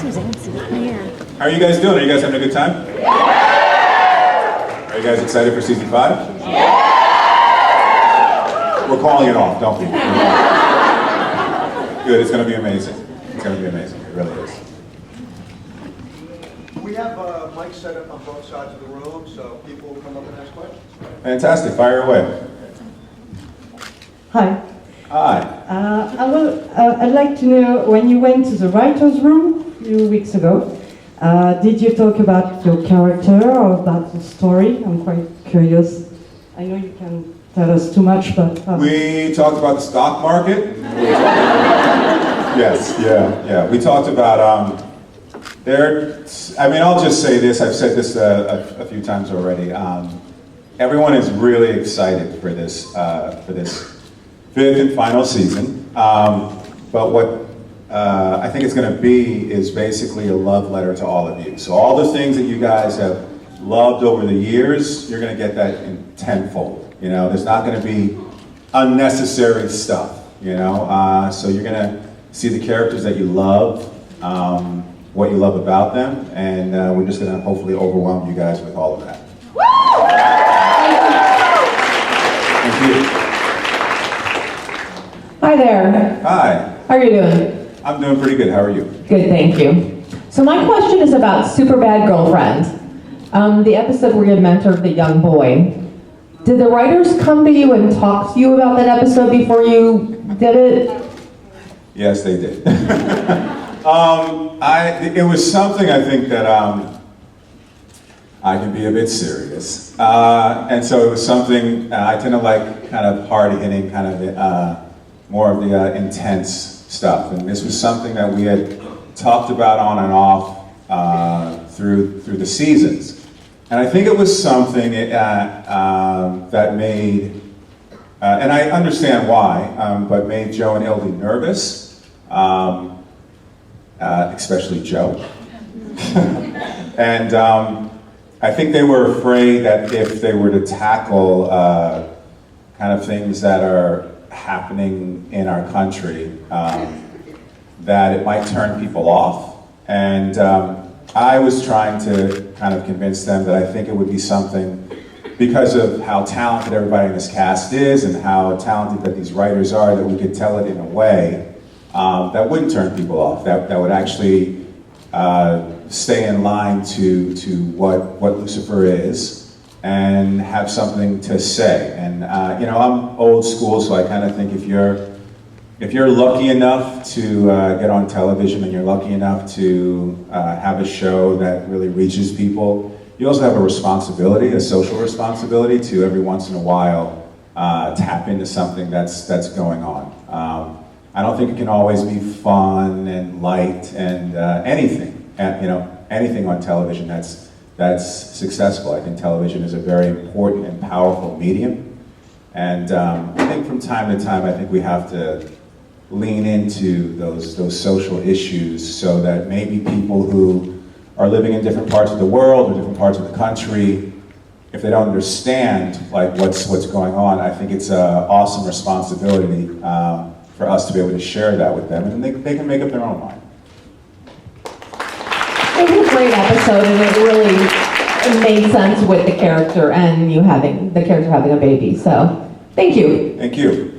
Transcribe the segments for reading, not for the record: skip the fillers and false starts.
How are you guys doing? Are you guys having a good time? Are you guys excited for season 5? We're calling it off, don't we? Good, it's going to be amazing. It's going to be amazing, it really is. We have mics set up on both sides of the room, so people will come up and ask questions. Fantastic, fire away. Hi. Hi. I'd like to know, when you went to the writer's room a few weeks ago, did you talk about your character or about the story? I'm quite curious. I know you can tell us too much, but... We talked about the stock market. Yes, yeah. We talked about, I'll just say this, I've said this a few times already. Everyone is really excited for this 5th and final season. But what I think it's going to be is basically a love letter to all of you. So all the things that you guys have loved over the years, you're going to get that in tenfold. You know, there's not going to be unnecessary stuff. You know, so you're going to see the characters that you love, what you love about them, and we're just going to hopefully overwhelm you guys with all of that. Thank you. Hi there. Hi. How are you doing? I'm doing pretty good. How are you? Good, thank you. So my question is about Superbad Girlfriend. The episode where you mentored the young boy. Did the writers come to you and talk to you about that episode before you did it? Yes, they did. It was something I think that I can be a bit serious. And so it was something, I tend to like kind of hard-hitting, kind of more of the intense stuff. And this was something that we had talked about on and off through the seasons. And I think it was something that made, and I understand why, but made Joe and Ildy nervous, especially Joe. And I think they were afraid that if they were to tackle kind of things that are happening in our country, that it might turn people off. And I was trying to kind of convince them that I think it would be something, because of how talented everybody in this cast is and how talented that these writers are, that we could tell it in a way that wouldn't turn people off, that would actually stay in line to what Lucifer is, and have something to say. And you know, I'm old school, so I kind of think if you're lucky enough to get on television and you're lucky enough to have a show that really reaches people, you also have a responsibility, a social responsibility, to every once in a while tap into something that's going on. I don't think it can always be fun and light and anything on television that's successful. I think television is a very important and powerful medium. And I think from time to time, I think we have to lean into those social issues so that maybe people who are living in different parts of the world or different parts of the country, if they don't understand like what's going on, I think it's an awesome responsibility for us to be able to share that with them, and they can make up their own mind. It was a great episode, and it really made sense with the character and you having the character having a baby. So, thank you. Thank you.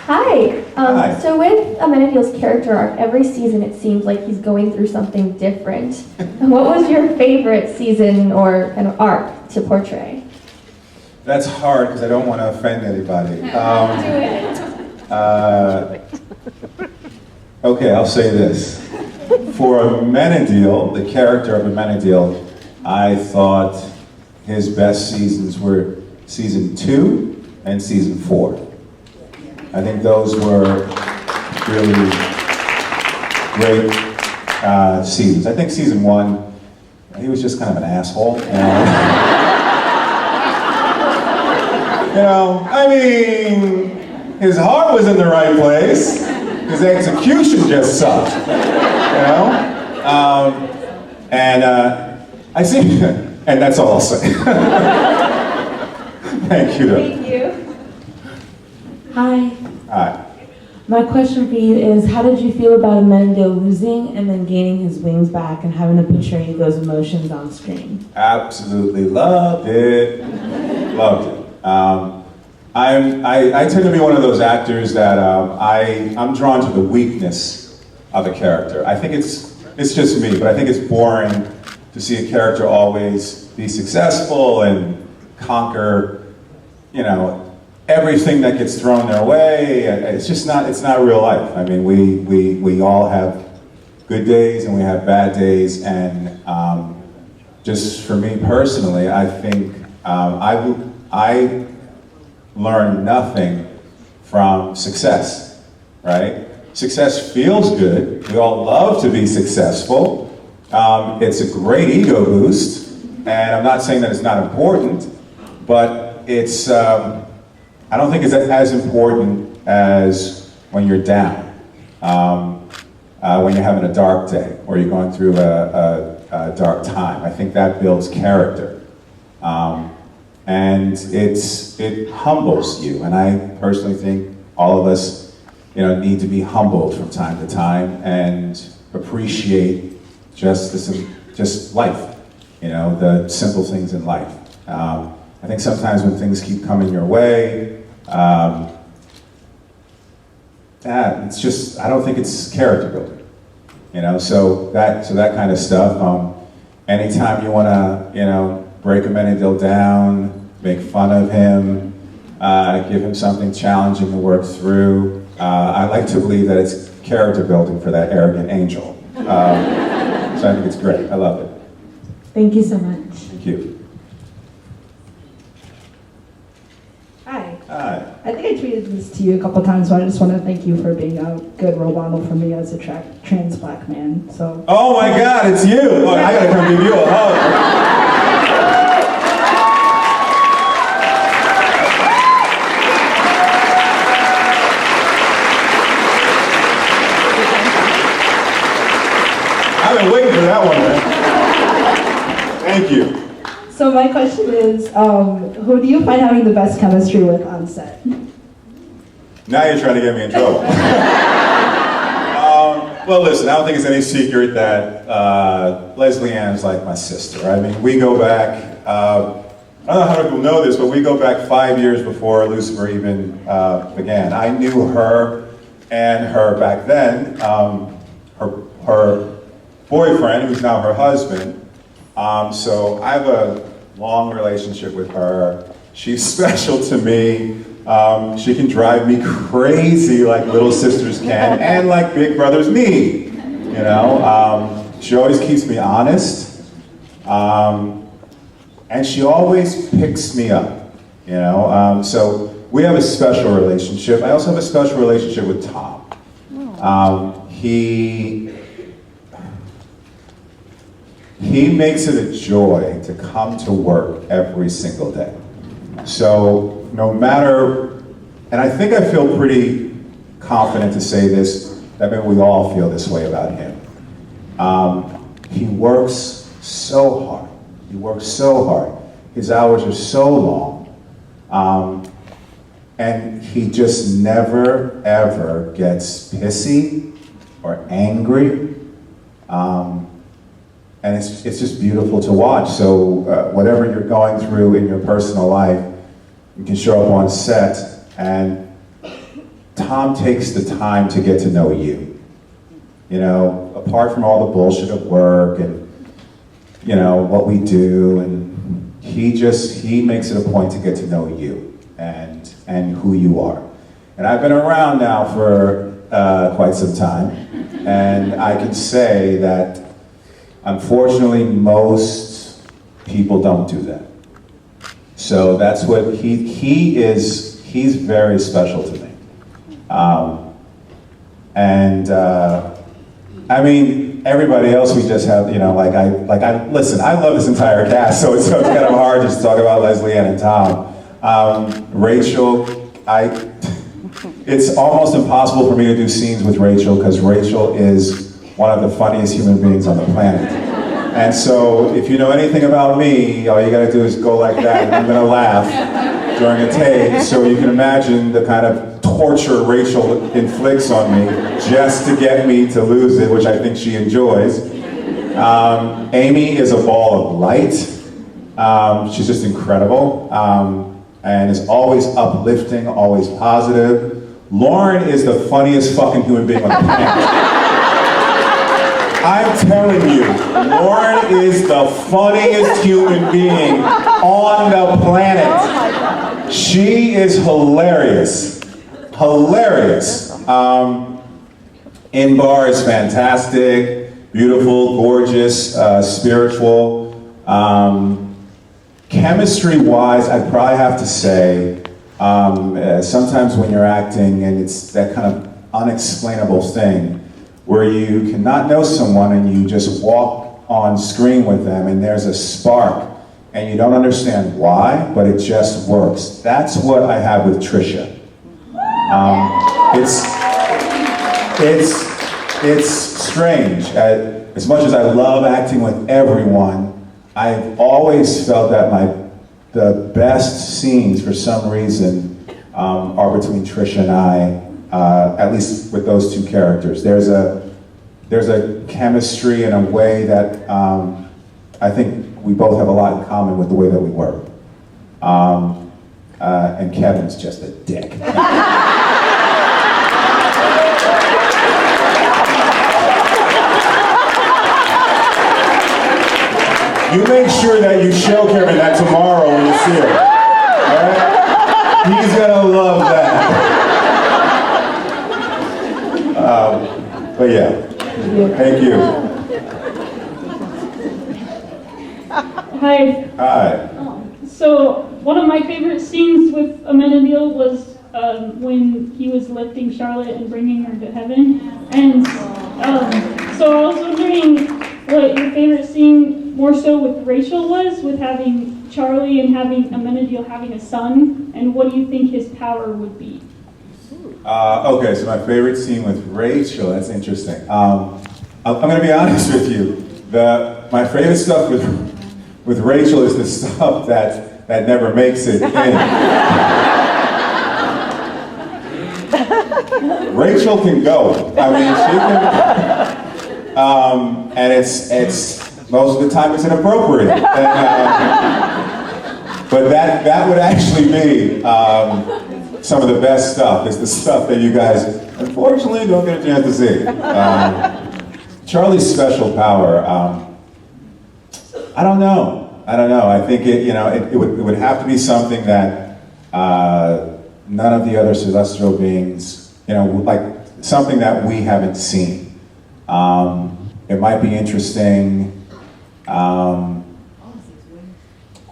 Hi. Hi. So with Amenadiel's character arc, every season it seems like he's going through something different. What was your favorite season or kind of arc to portray? That's hard because I don't want to offend anybody. Okay, I'll say this. For Amenadiel, the character of Amenadiel, I thought his best seasons were season 2 and season 4. I think those were really great seasons. I think season 1, he was just kind of an asshole. You know, I mean, his heart was in the right place. His execution just sucked, you know? I see, and that's all I'll say. Thank you. Thank you. Hi. Hi. My question for you is, how did you feel about Amenadiel losing and then gaining his wings back and having to portray those emotions on screen? Absolutely loved it. Loved it. I tend to be one of those actors that I'm drawn to the weakness of a character. I think it's just me, but I think it's boring to see a character always be successful and conquer, everything that gets thrown their way. It's not real life. I mean, we all have good days and we have bad days, and just for me personally, I think I learned nothing from success, right? Success feels good. We all love to be successful. It's a great ego boost, and I'm not saying that it's not important, but it's, I don't think it's as important as when you're down, when you're having a dark day, or you're going through a dark time. I think that builds character. And it humbles you, and I personally think all of us, need to be humbled from time to time and appreciate just life, the simple things in life. I think sometimes when things keep coming your way, it's just, I don't think it's character building, so that kind of stuff. Anytime you want to, break Amenadiel down, make fun of him, give him something challenging to work through. I like to believe that it's character building for that arrogant angel. So I think it's great. I love it. Thank you so much. Thank you. Hi. Hi. I think I tweeted this to you a couple times, so I just want to thank you for being a good role model for me as a trans black man. So. Oh my God, it's you! Oh, I gotta come give you a hug. I've been waiting for that one, man. Thank you. So my question is, who do you find having the best chemistry with on set? Now you're trying to get me in trouble. Well, listen, I don't think it's any secret that Leslie Ann's like my sister. I mean, we go back, I don't know how people know this, but we go back 5 years before Lucifer even began. I knew her and her back then, her boyfriend, who's now her husband. So I have a long relationship with her. She's special to me. She can drive me crazy like little sisters can, and like big brothers need, She always keeps me honest, and she always picks me up, So we have a special relationship. I also have a special relationship with Tom. He makes it a joy to come to work every single day. So no matter, and I think I feel pretty confident to say this, that maybe we all feel this way about him. He works so hard. He works so hard. His hours are so long. And he just never, ever gets pissy or angry. And it's just beautiful to watch. So whatever you're going through in your personal life, you can show up on set, and Tom takes the time to get to know you. Apart from all the bullshit of work and, what we do, and he makes it a point to get to know you and who you are. And I've been around now for quite some time, and I can say that unfortunately, most people don't do that. So that's what he's very special to me. I mean, everybody else we just have, listen, I love this entire cast, so it's kind of hard just to talk about Leslie Ann and Tom. Rachel, it's almost impossible for me to do scenes with Rachel, because Rachel is one of the funniest human beings on the planet. And so if you know anything about me, all you gotta do is go like that, and I'm gonna laugh during a take, so you can imagine the kind of torture Rachel inflicts on me just to get me to lose it, which I think she enjoys. Amy is a ball of light. She's just incredible, and is always uplifting, always positive. Lauren is the funniest fucking human being on the planet. I'm telling you, Lauren is the funniest human being on the planet. She is hilarious. Hilarious. In bar is fantastic, beautiful, gorgeous, spiritual. Chemistry-wise, I'd probably have to say, sometimes when you're acting and it's that kind of unexplainable thing where you cannot know someone and you just walk on screen with them and there's a spark and you don't understand why, but it just works. That's what I have with Trisha. It's strange. As much as I love acting with everyone, I've always felt that the best scenes, for some reason, are between Trisha and I, at least with those two characters. There's a chemistry in a way that I think we both have a lot in common with the way that we work. And Kevin's just a dick. You make sure that you show Kevin that tomorrow when you see him. All right? He's gonna love that. But yeah, thank you. Hi. Hi. So one of my favorite scenes with Amenadiel was when he was lifting Charlotte and bringing her to heaven. And so I was wondering what your favorite scene more so with Rachel was, with having Charlie and having Amenadiel having a son, and what do you think his power would be? Okay, so my favorite scene with Rachel, that's interesting. I'm gonna be honest with you. My favorite stuff with Rachel is the stuff that never makes it in. Rachel can go. I mean, she can, and it's most of the time it's inappropriate. But that would actually be some of the best stuff. It's the stuff that you guys, unfortunately, don't get a chance to see. Charlie's special power, I don't know. I think it would have to be something that none of the other celestial beings, like something that we haven't seen. It might be interesting.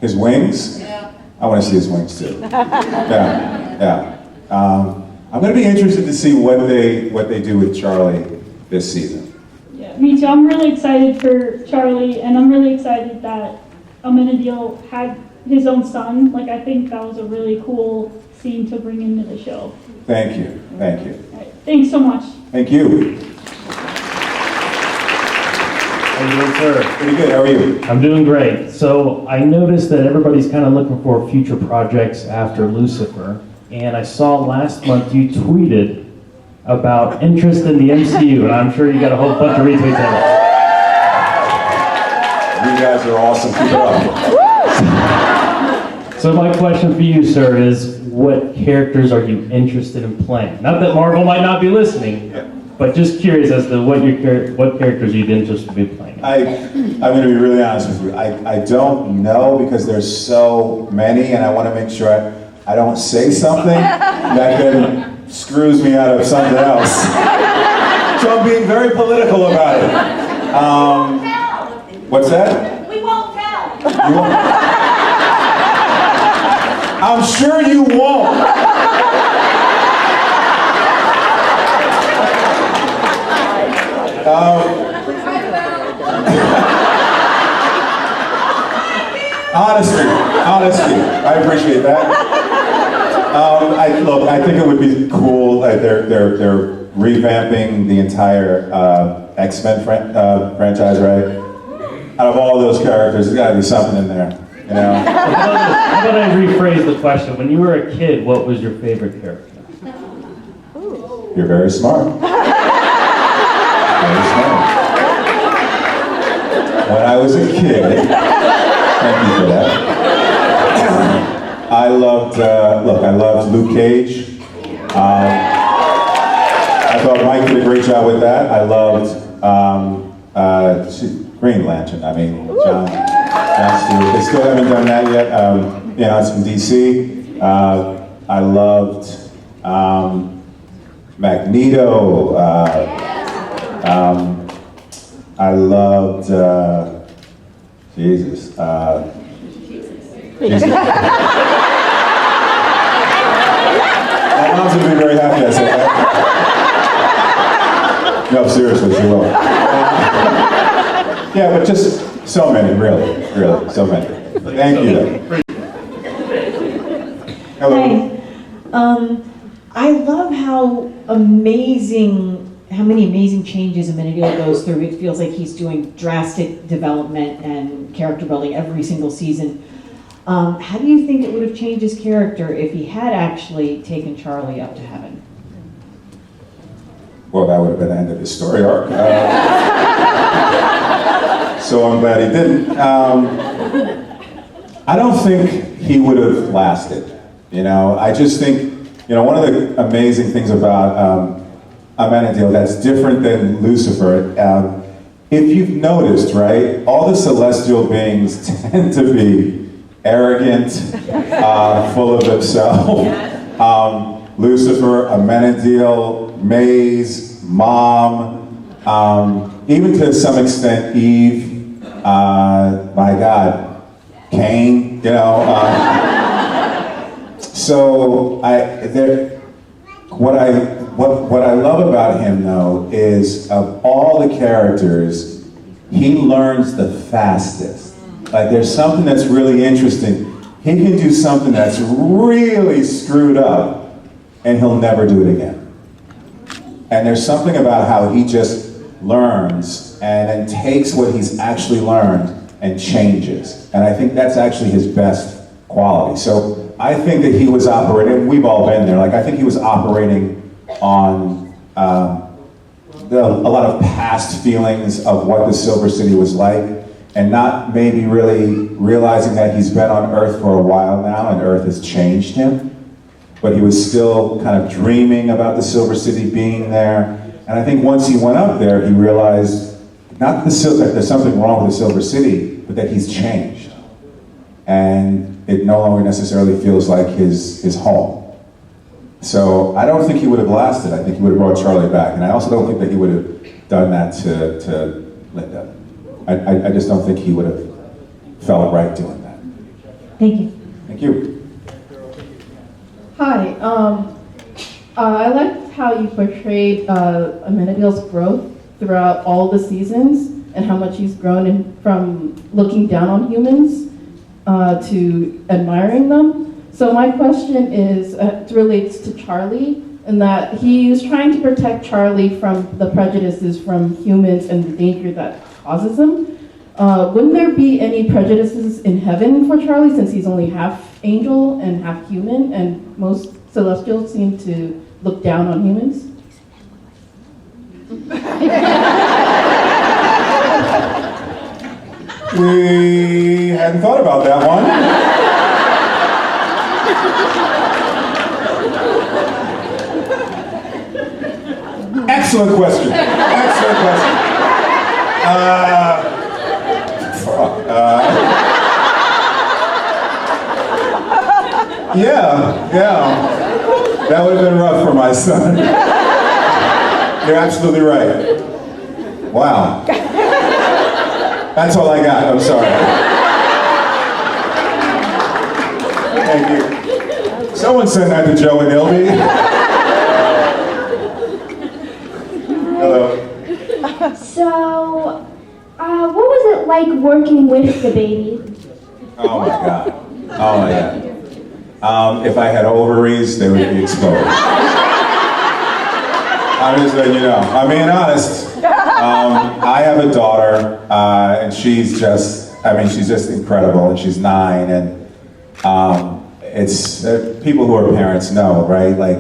His wings? Yeah. I want to see his wings too. Yeah. I'm going to be interested to see what they do with Charlie this season. Yeah, me too. I'm really excited for Charlie, and I'm really excited that Amenadiel had his own son. Like, I think that was a really cool scene to bring into the show. Thank you. All right, thanks so much. Thank you. How you doing, sir? Pretty good. How are you? I'm doing great. So I noticed that everybody's kind of looking for future projects after Lucifer, and I saw last month you tweeted about interest in the MCU, and I'm sure you got a whole bunch of retweets of it. You guys are awesome. Keep it up. So my question for you, sir, is what characters are you interested in playing? Not that Marvel might not be listening, but just curious as to what characters you'd interested in playing. I'm going to be really honest with you. I don't know because there's so many, and I want to make sure I don't say something that then screws me out of something else. So I'm being very political about it. What's that? We won't tell. You won't? I'm sure you won't. Honesty. I appreciate that. I think it would be cool. They're revamping the entire X-Men franchise, right? Out of all those characters, there's got to be something in there, How about I rephrase the question? When you were a kid, what was your favorite character? You're very smart. Very smart. When I was a kid, thank you for that. I loved Luke Cage. I thought Mike did a great job with that. I loved Green Lantern. I mean, John Stewart. They still haven't done that yet. It's from DC. I loved Magneto. I loved Jesus. Jesus. My mom's gonna be very happy I said that. No, seriously, she will. Yeah, but just so many, really, so many. Thank you. Hello. Hi. I love how many amazing changes Amenadiel goes through. It feels like he's doing drastic development and character building every single season. How do you think it would have changed his character if he had actually taken Charlie up to heaven? Well, that would have been the end of his story arc. So I'm glad he didn't. I don't think he would have lasted. I just think, one of the amazing things about Amenadiel that's different than Lucifer, if you've noticed, right, all the celestial beings tend to be arrogant, full of themselves. Lucifer, Amenadiel, Maze, Mom, even to some extent Eve, my God, Cain, So what I love about him though is of all the characters, he learns the fastest. Like there's something that's really interesting. He can do something that's really screwed up and he'll never do it again. And there's something about how he just learns and then takes what he's actually learned and changes. And I think that's actually his best quality. So I think that he was operating, we've all been there, like I think he was operating on a lot of past feelings of what the Silver City was like, and not maybe really realizing that he's been on Earth for a while now and Earth has changed him, but he was still kind of dreaming about the Silver City being there. And I think once he went up there, he realized not that there's something wrong with the Silver City, but that he's changed. And it no longer necessarily feels like his home. So I don't think he would have lasted. I think he would have brought Charlie back. And I also don't think that he would have done that to Linda. I just don't think he would have felt right doing that. Thank you. Thank you. Hi. I liked how you portrayed Amenadiel's growth throughout all the seasons and how much he's grown from looking down on humans to admiring them. So my question is, it relates to Charlie, in that he was trying to protect Charlie from the prejudices from humans and the danger that causes them. Wouldn't there be any prejudices in heaven for Charlie, since he's only half angel and half human, and most celestials seem to look down on humans? We hadn't thought about that one. Excellent question. Excellent question. Yeah. That would have been rough for my son. You're absolutely right. Wow. That's all I got. I'm sorry. Thank you. Someone send that to Joe and Ilby. Hello. So, what was it like working with the baby? Oh my God. Oh my God. If I had ovaries, they would be exposed. I'm just letting you know. I'm being honest. I have a daughter, and she's just incredible, and she's 9, and it's people who are parents know, right? Like,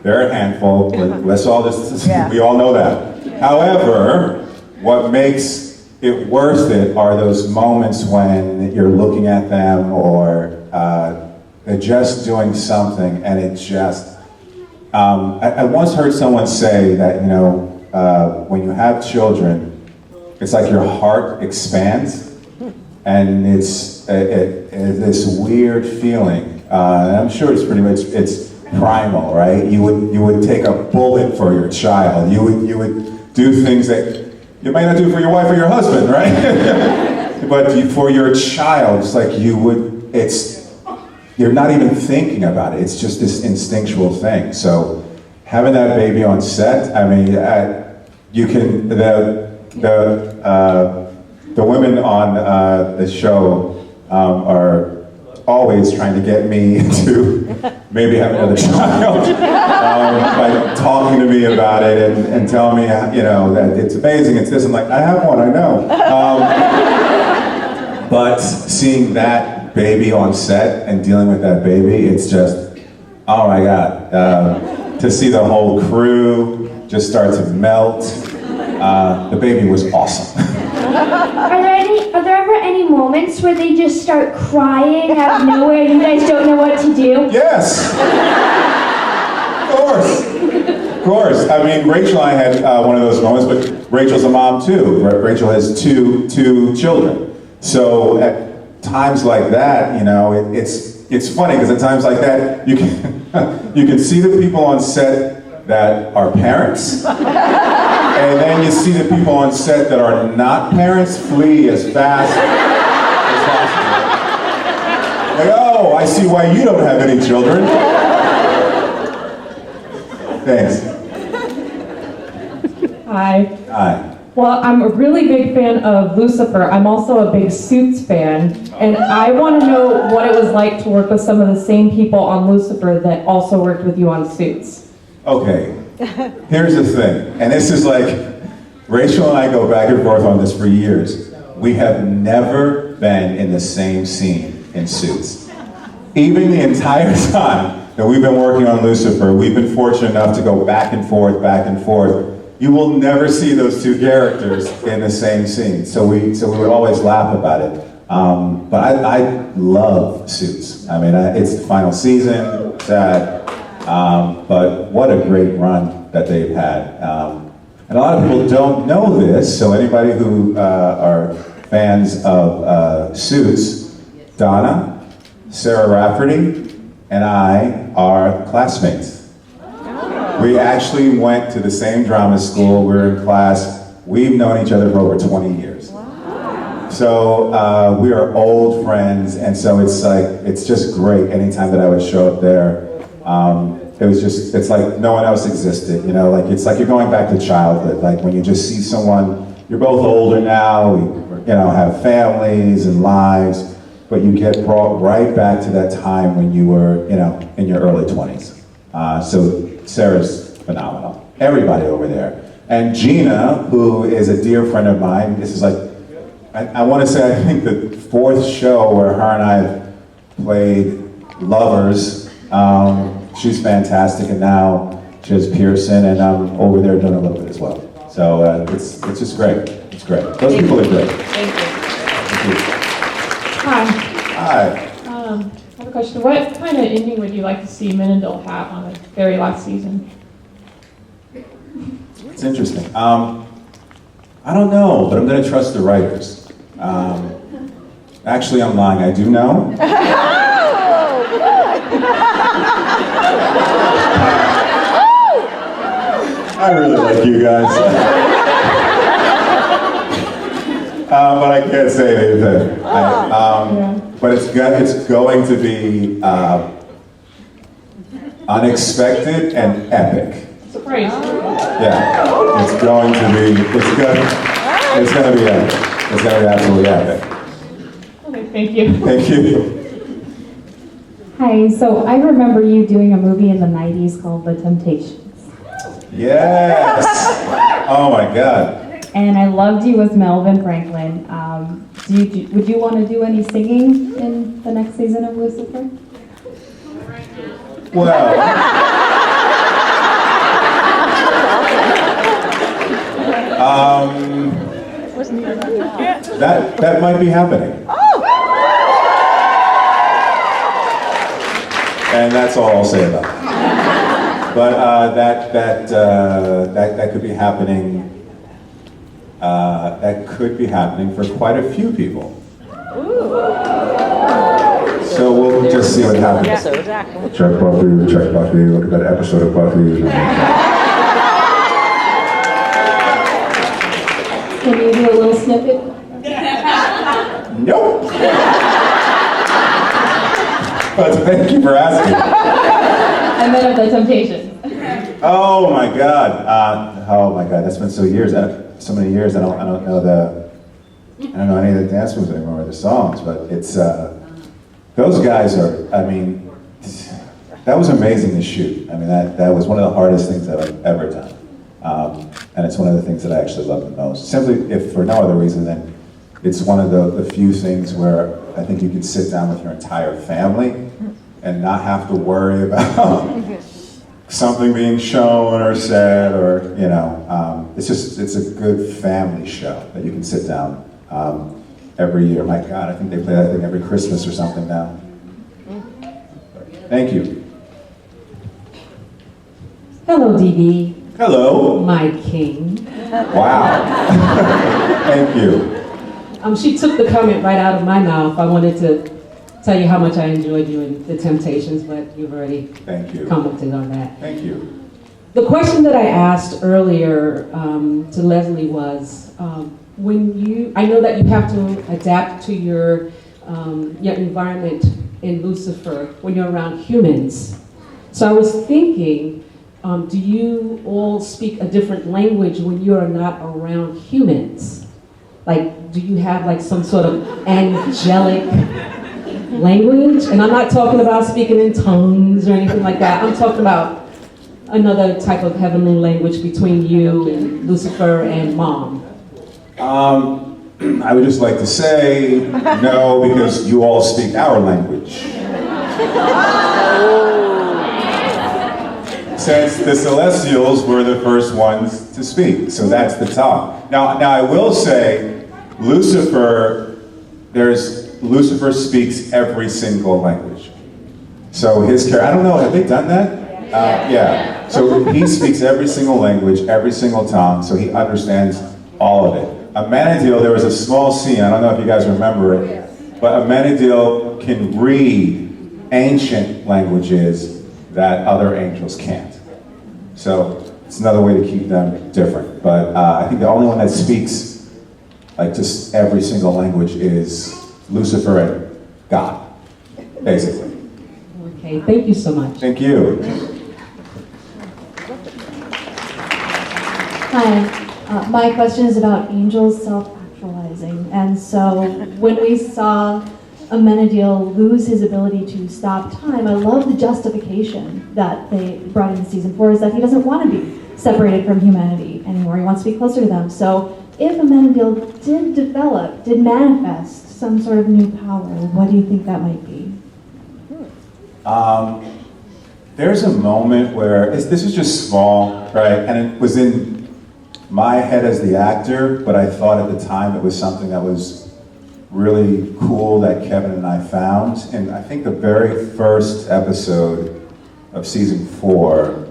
They're a handful. Let's all just, we all know that. However, what makes it worth it are those moments when you're looking at them or they're just doing something and it just, I once heard someone say that, you know, when you have children, it's like your heart expands and it's this weird feeling. And I'm sure it's pretty much, it's primal, right? You would take a bullet for your child. You would do things that you might not do for your wife or your husband, right? But for your child, it's like you're not even thinking about it. It's just this instinctual thing. So having that baby on set, I mean, you can, the women on the show are always trying to get me to maybe have another child by talking to me about it and telling me, you know, that it's amazing, it's this. I'm like, I have one, I know. But seeing that baby on set and dealing with that baby, it's just, oh my God. To see the whole crew just start to melt, the baby was awesome. Are there ever any moments where they just start crying out of nowhere and you guys don't know what to do? Yes! Of course. I mean, Rachel and I had one of those moments, but Rachel's a mom too. Rachel has two children. So at times like that, you know, it's funny because at times like that, you can see the people on set that are parents, and then you see the people on set that are not parents flee as fast as possible. Like, oh, I see why you don't have any children. Thanks. Hi. Hi. Well, I'm a really big fan of Lucifer. I'm also a big Suits fan, and I want to know what it was like to work with some of the same people on Lucifer that also worked with you on Suits. Okay, here's the thing, and this is like, Rachel and I go back and forth on this for years. We have never been in the same scene in Suits. Even the entire time that we've been working on Lucifer, we've been fortunate enough to go back and forth. You will never see those two characters in the same scene. So we would always laugh about it. But I love Suits. I mean, it's the final season, sad, but what a great run that they've had. And a lot of people don't know this, so anybody who are fans of Suits, Donna, Sarah Rafferty, and I are classmates. We actually went to the same drama school, we were in class. We've known each other for over 20 years. So we are old friends, and so it's just great anytime that I would show up there. It's like no one else existed, you know, like it's like you're going back to childhood, like when you just see someone, you're both older now, you know, have families and lives, but you get brought right back to that time when you were, you know, in your early 20s. So Sarah's phenomenal. Everybody over there. And Gina, who is a dear friend of mine, this is like, I want to say, I think the fourth show where her and I have played lovers. She's fantastic, and now she has Pearson, and I'm over there doing a little bit as well. So it's just great. It's great. Those people are great. Thank you. Thank you. Hi. Hi. I have a question. What kind of ending would you like to see Amenadiel have on the very last season? It's interesting. I don't know, but I'm going to trust the writers. Actually, I'm lying. I do know. I really like you guys. But I can't say anything. But it's going to be unexpected and epic. Surprise. Yeah, it's going to be epic. It's going to be absolutely epic. Okay, thank you. Thank you. Hi, so I remember you doing a movie in the 90s called The Temptations. Yes. Oh my God. And I loved you as Melvin Franklin. Would you want to do any singing in the next season of Lucifer? Well. That might be happening. And that's all I'll say about it. But that could be happening. That could be happening for quite a few people. So we'll just see what happens. Check Buffy, look at that episode of Buffy. Can you do a little snippet? Nope. But thank you for asking. I meant of the Temptation. Oh my God. That's been so many years. I don't know any of the dance moves anymore or the songs, but it's, those guys are, I mean, that was amazing to shoot. I mean, that was one of the hardest things that I've ever done. And it's one of the things that I actually love the most. Simply, if for no other reason than it's one of the few things where I think you can sit down with your entire family and not have to worry about something being shown or said, or, you know, it's a good family show that you can sit down every year. My God, I think they play that thing every Christmas or something now. Thank you. Hello, DB. Hello. My king. Wow. Thank you. She took the comment right out of my mouth. I wanted to tell you how much I enjoyed you in The Temptations, but you've already commented on that. Thank you. The question that I asked earlier to Leslie was, I know that you have to adapt to your environment in Lucifer when you're around humans. So I was thinking, do you all speak a different language when you are not around humans? Like, do you have like some sort of angelic language? And I'm not talking about speaking in tongues or anything like that. I'm talking about another type of heavenly language between you and Lucifer and Mom. I would just like to say no, because you all speak our language. Since the Celestials were the first ones to speak, so that's the talk. Now I will say, Lucifer speaks every single language. So his character, I don't know, have they done that? Yeah. So he speaks every single language, every single tongue, so he understands all of it. Amenadiel, there was a small scene, I don't know if you guys remember it, but Amenadiel can read ancient languages that other angels can't. So it's another way to keep them different. But I think the only one that speaks like just every single language is Lucifer and God, basically. Okay, thank you so much. Thank you. Hi, my question is about angels self-actualizing. And so when we saw Amenadiel lose his ability to stop time, I love the justification that they brought in season 4, is that he doesn't want to be separated from humanity anymore. He wants to be closer to them. So if Amenadiel did manifest some sort of new power, what do you think that might be? There's a moment where, this is just small, right? And it was in my head as the actor, but I thought at the time it was something that was really cool that Kevin and I found. And I think the very first episode of season 4,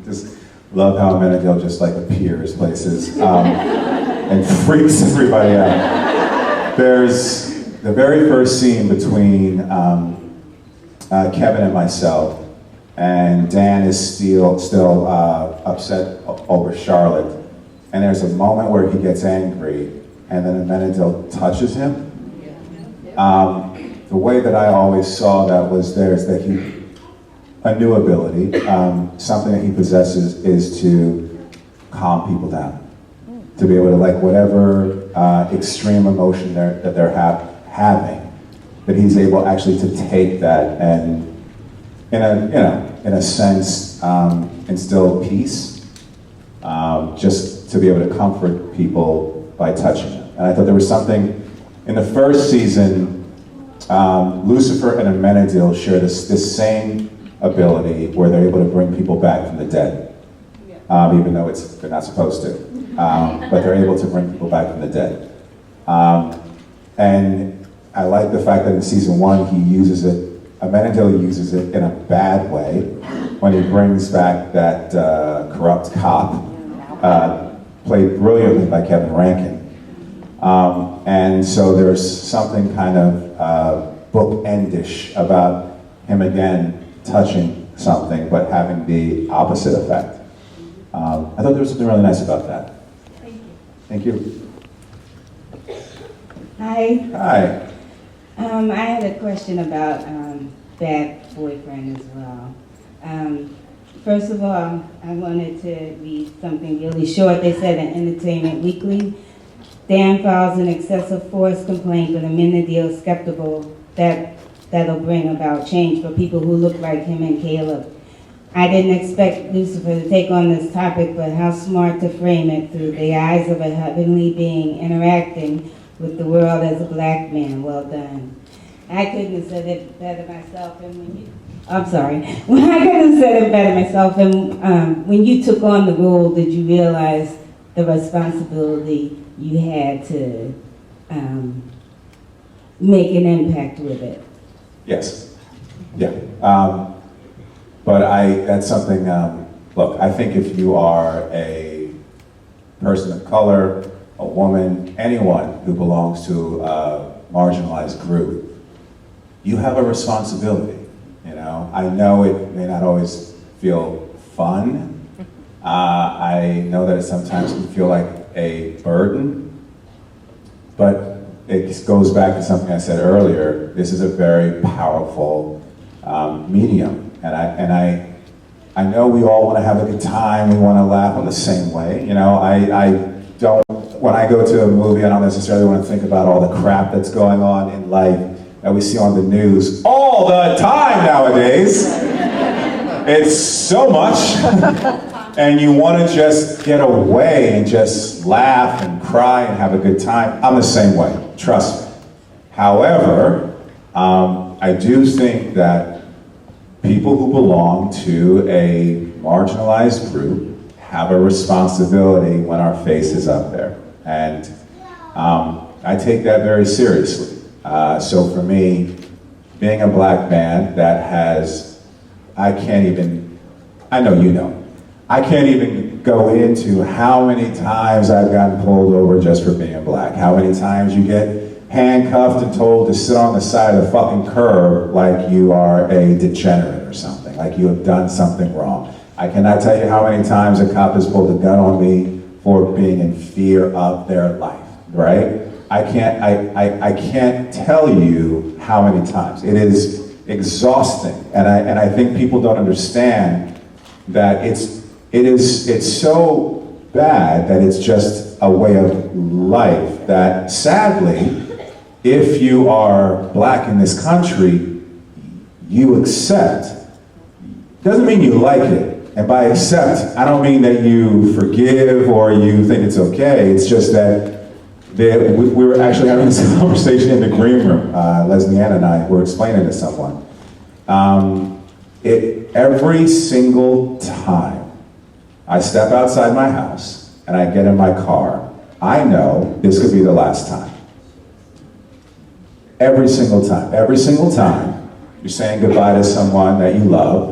just love how Amenadiel just like appears places and freaks everybody out. There's the very first scene between Kevin and myself, and Dan is still upset over Charlotte. And there's a moment where he gets angry, and then Amenadiel touches him. The way that I always saw that was that a new ability, something that he possesses, is to calm people down. To be able to, like, whatever extreme emotion that they're having, that he's able actually to take that and, in a sense, instill peace, just to be able to comfort people by touching them. And I thought there was something in the first season. Lucifer and Amenadiel share this same ability where they're able to bring people back from the dead, even though they're not supposed to. but they're able to bring people back from the dead. And I like the fact that in season 1 he uses it, Amenadiel uses it in a bad way when he brings back that corrupt cop, played brilliantly by Kevin Rankin. And so there's something kind of book-endish about him again touching something but having the opposite effect. I thought there was something really nice about that. Thank you. Thank you. Hi. Hi. I had a question about Bad Boyfriend as well. First of all, I wanted to read something really short. They said in Entertainment Weekly, Dan files an excessive force complaint, but Amenadiel is skeptical that'll bring about change for people who look like him and Caleb. I didn't expect Lucifer to take on this topic, but how smart to frame it through the eyes of a heavenly being interacting with the world as a black man. Well done. I couldn't have said it better myself, and when you, I'm sorry. I couldn't have said it better myself, and when you took on the role, did you realize the responsibility you had to make an impact with it? Yes. Yeah. But that's something, look, I think if you are a person of color, a woman, anyone who belongs to a marginalized group, you have a responsibility, you know? I know it may not always feel fun. I know that it sometimes can feel like a burden, but it goes back to something I said earlier. This is a very powerful medium. And I know we all want to have a good time, we want to laugh in the same way. You know, I don't, when I go to a movie, I don't necessarily want to think about all the crap that's going on in life that we see on the news all the time nowadays. It's so much. And you want to just get away and just laugh and cry and have a good time. I'm the same way, trust me. However, I do think that people who belong to a marginalized group have a responsibility when our face is up there. And I take that very seriously. So for me, being a black man that has, I know you know, I can't even go into how many times I've gotten pulled over just for being black, how many times you get handcuffed and told to sit on the side of the fucking curb like you are a degenerate or something, like you have done something wrong. I cannot tell you how many times a cop has pulled a gun on me for being in fear of their life, right? I can't tell you how many times. It is exhausting, and I think people don't understand that it's so bad that it's just a way of life that sadly, if you are black in this country, you accept. Doesn't mean you like it. And by accept, I don't mean that you forgive or you think it's okay. It's just that we were actually having this conversation in the green room. Leslie Ann and I were explaining to someone. Every single time I step outside my house and I get in my car, I know this could be the last time. Every single time you're saying goodbye to someone that you love,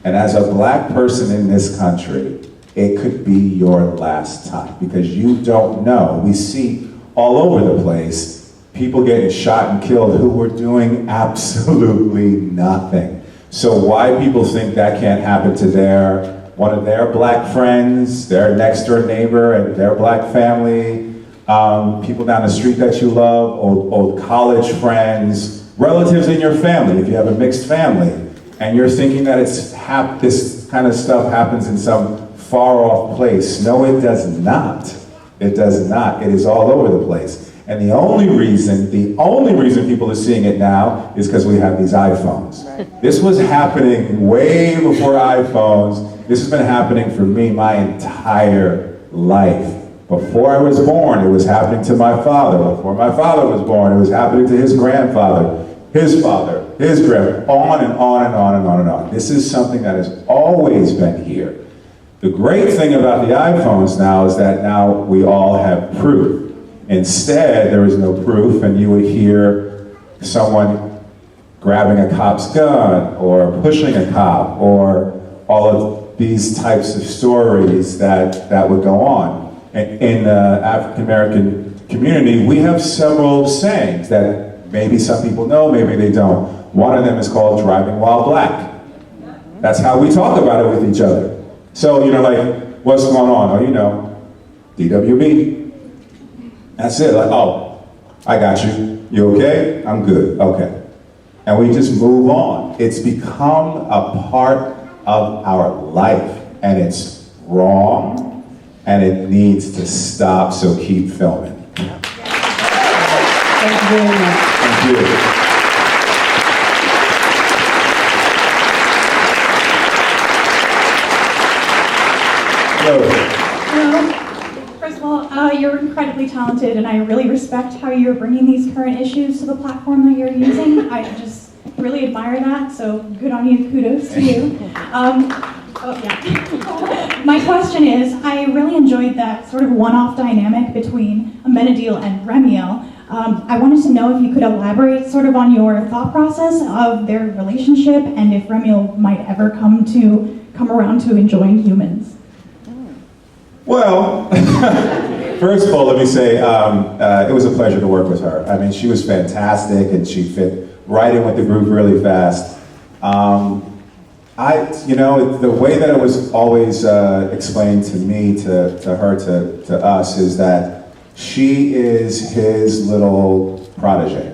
and as a black person in this country, it could be your last time because you don't know. We see all over the place people getting shot and killed who were doing absolutely nothing. So why people think that can't happen to one of their black friends, their next door neighbor, and their black family, people down the street that you love, old college friends, relatives in your family, if you have a mixed family, and you're thinking that this kind of stuff happens in some far off place. No, it does not. It does not. It is all over the place. And the only reason people are seeing it now is because we have these iPhones. Right. This was happening way before iPhones. This has been happening for me my entire life. Before I was born, it was happening to my father. Before my father was born, it was happening to his grandfather, his father, his grandfather, on and on and on and on and on. This is something that has always been here. The great thing about the iPhones now is that now we all have proof. Instead, there is no proof, and you would hear someone grabbing a cop's gun or pushing a cop or all of these types of stories that would go on. In the African American community, we have several sayings that maybe some people know, maybe they don't. One of them is called driving while black. That's how we talk about it with each other. So, like, what's going on? Oh, DWB. That's it, like, oh, I got you. You okay? I'm good, okay. And we just move on. It's become a part of our life, and it's wrong, and it needs to stop, so keep filming. Thank you very much. Thank you. Hello. First of all, you're incredibly talented, and I really respect how you're bringing these current issues to the platform that you're using. I just really admire that, so good on you, kudos to you. My question is, I really enjoyed that sort of one-off dynamic between Amenadiel and Remiel. I wanted to know if you could elaborate sort of on your thought process of their relationship and if Remiel might ever come around to enjoying humans. Well, first of all, let me say it was a pleasure to work with her. I mean, she was fantastic, and she fit right in with the group really fast. The way that it was always explained to me, to her, to us, is that she is his little protege.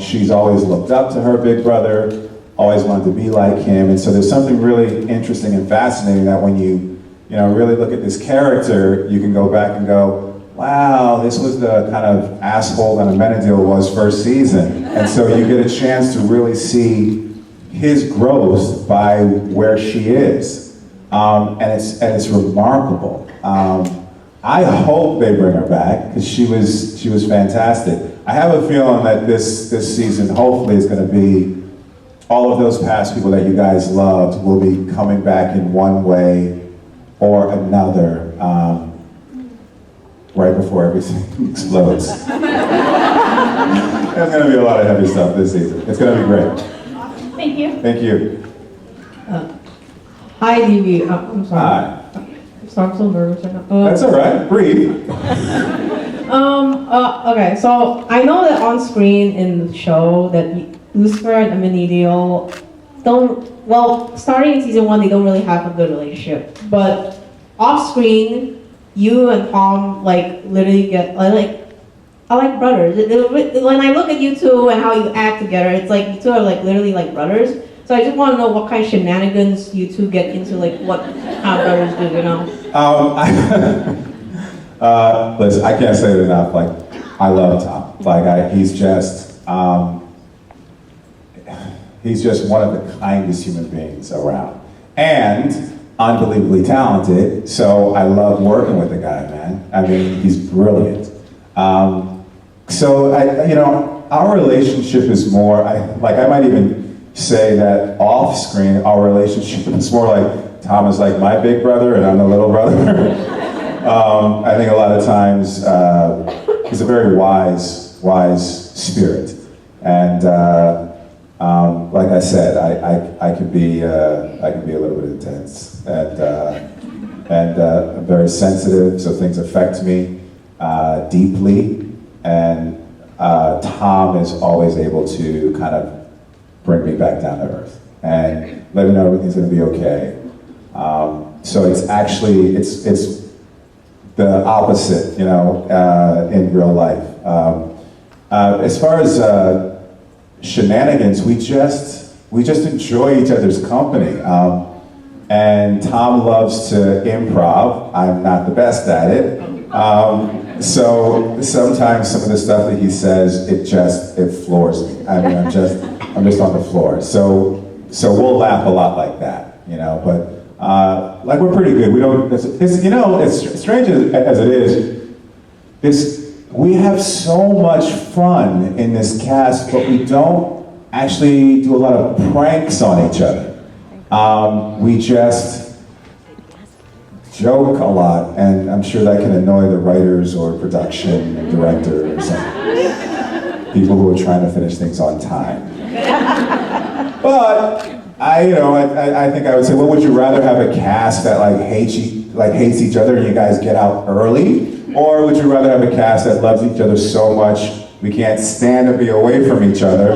She's always looked up to her big brother, always wanted to be like him, and so there's something really interesting and fascinating that when you really look at this character, you can go back and go, wow, this was the kind of asshole that Amenadiel was first season. And so you get a chance to really see his growth by where she is. And it's remarkable. I hope they bring her back, because she was fantastic. I have a feeling that this season hopefully is going to be all of those past people that you guys loved will be coming back in one way or another, right before everything explodes. There's going to be a lot of heavy stuff this season. It's going to be great. Thank you. Thank you. Hi, DB. I'm sorry. Hi. I'm sorry, I'm so nervous right now. That's all right. Breathe. Okay, so I know that on screen in the show that Lucifer and Amenadiel starting in season 1, they don't really have a good relationship. But off screen, you and Tom literally get are like brothers. When I look at you two and how you act together, it's like you two are literally like brothers. So I just want to know what kind of shenanigans you two get into, what how brothers do, Listen, I can't say it enough. I love Tom. He's just one of the kindest human beings around, and unbelievably talented. So I love working with the guy, man. I mean, he's brilliant. Our relationship is more. I might even say that off screen, our relationship is more like Tom is like my big brother and I'm the little brother. I think a lot of times he's a very wise spirit, and like I said, I can be a little bit intense, and I'm very sensitive, so things affect me deeply, and Tom is always able to kind of bring me back down to earth and let me know everything's going to be okay. So it's actually it's the opposite, in real life. As far as shenanigans, we just enjoy each other's company. And Tom loves to improv. I'm not the best at it. So sometimes some of the stuff that he says, it floors me. I mean, I'm just on the floor. So we'll laugh a lot like that, but we're pretty good. We don't, it's strange as it is, we have so much fun in this cast, but we don't actually do a lot of pranks on each other. joke a lot, and I'm sure that can annoy the writers or production directors and people who are trying to finish things on time. But I think I would say, well, would you rather have a cast that hates each other and you guys get out early, or would you rather have a cast that loves each other so much we can't stand to be away from each other,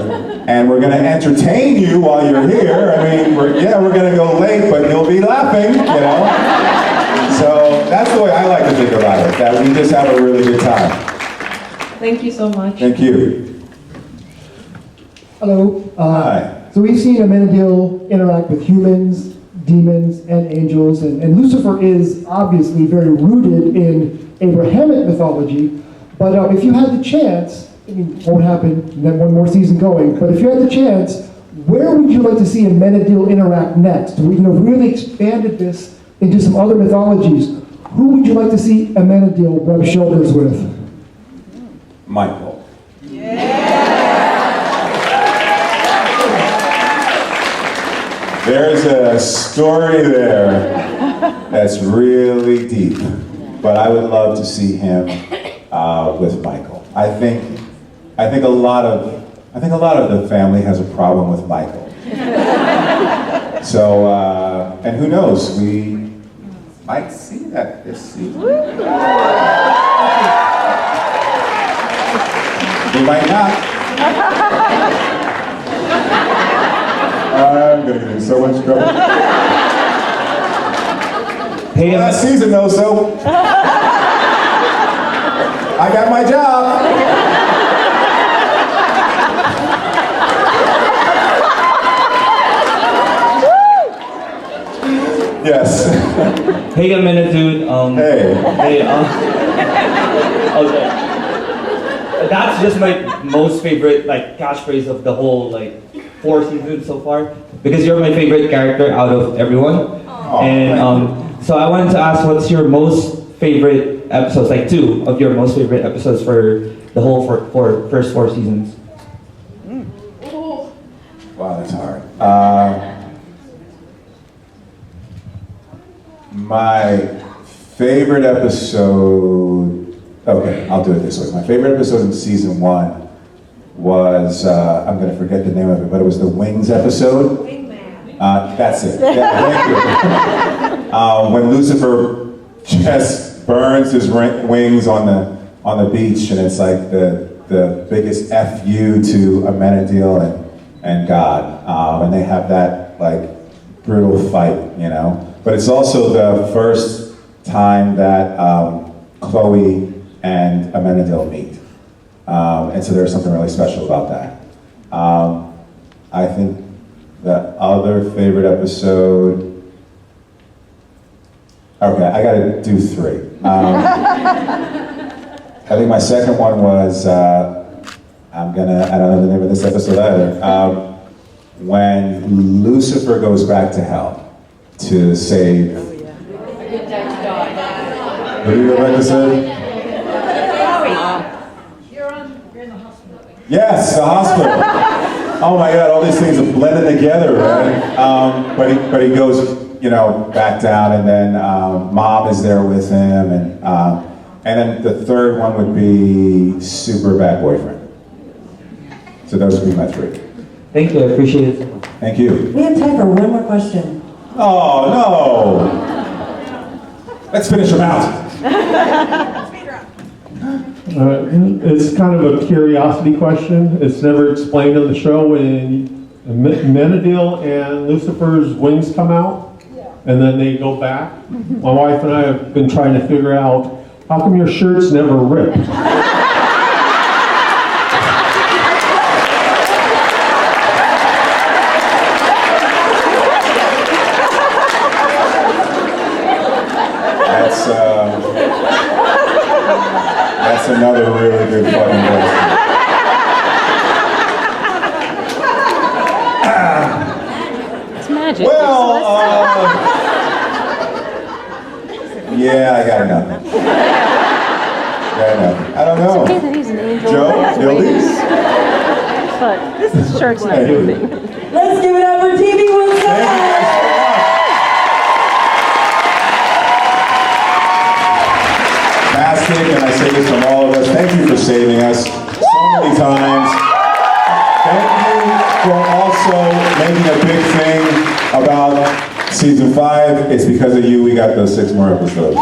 and we're going to entertain you while you're here? I mean, we're going to go late, but you'll be laughing, So that's the way I like to think about it, that we just have a really good time. Thank you so much. Thank you. Hello. Hi. So we've seen Amenadiel interact with humans, demons, and angels, and Lucifer is obviously very rooted in Abrahamic mythology. But if you had the chance, it won't happen, then one more season going, but if you had the chance, where would you like to see Amenadiel interact next? We really expanded this into some other mythologies. Who would you like to see Amenadiel rub shoulders with? Michael. There's a story there that's really deep, but I would love to see him with Michael. I think a lot of the family has a problem with Michael. So, and who knows? We might see that this season. We might not. I'm gonna get in so much trouble. Hey, last season though, so I got my job. Yes. Hey, a minute, dude. Hey. Okay. That's just my most favorite catchphrase of the whole 4 seasons so far, because you're my favorite character out of everyone. And so I wanted to ask, what's your most favorite episodes? 2 of your most favorite episodes for the whole first 4 seasons. Wow, that's hard. My favorite episode, okay, I'll do it this way. My favorite episode in season 1 was, I'm going to forget the name of it, but it was the Wings episode. Wingman. That's it. Yeah, thank you. When Lucifer just burns his wings on the beach, and it's like the biggest FU to Amenadiel and God, and they have that brutal fight, But it's also the first time that Chloe and Amenadiel meet. And so there's something really special about that. I think the other favorite episode, okay, I gotta do 3. I think my second one was, I don't know the name of this episode either, when Lucifer goes back to hell to save. What do you go back to say? Yes, the hospital. Oh my God, all these things are blended together, right? But he goes, back down, and then Mom is there with him, and then the third one would be Super Bad Boyfriend. So those would be my 3. Thank you, I appreciate it. Thank you. We have time for one more question. Oh no! Let's finish them out. It's kind of a curiosity question. It's never explained on the show. When Amenadiel and Lucifer's wings come out, and then they go back. My wife and I have been trying to figure out, how come your shirts never rip? That's another really good fucking question. It's magic. Well, yeah, I got nothing. I don't know. It's okay that he's an angel. Joe, Gildies? But this shirt's not moving. Let's give it up for TV Woodside! and I say this from all of us, thank you for saving us so many times. Thank you for also making a big thing about season 5. It's because of you we got those 6 more episodes.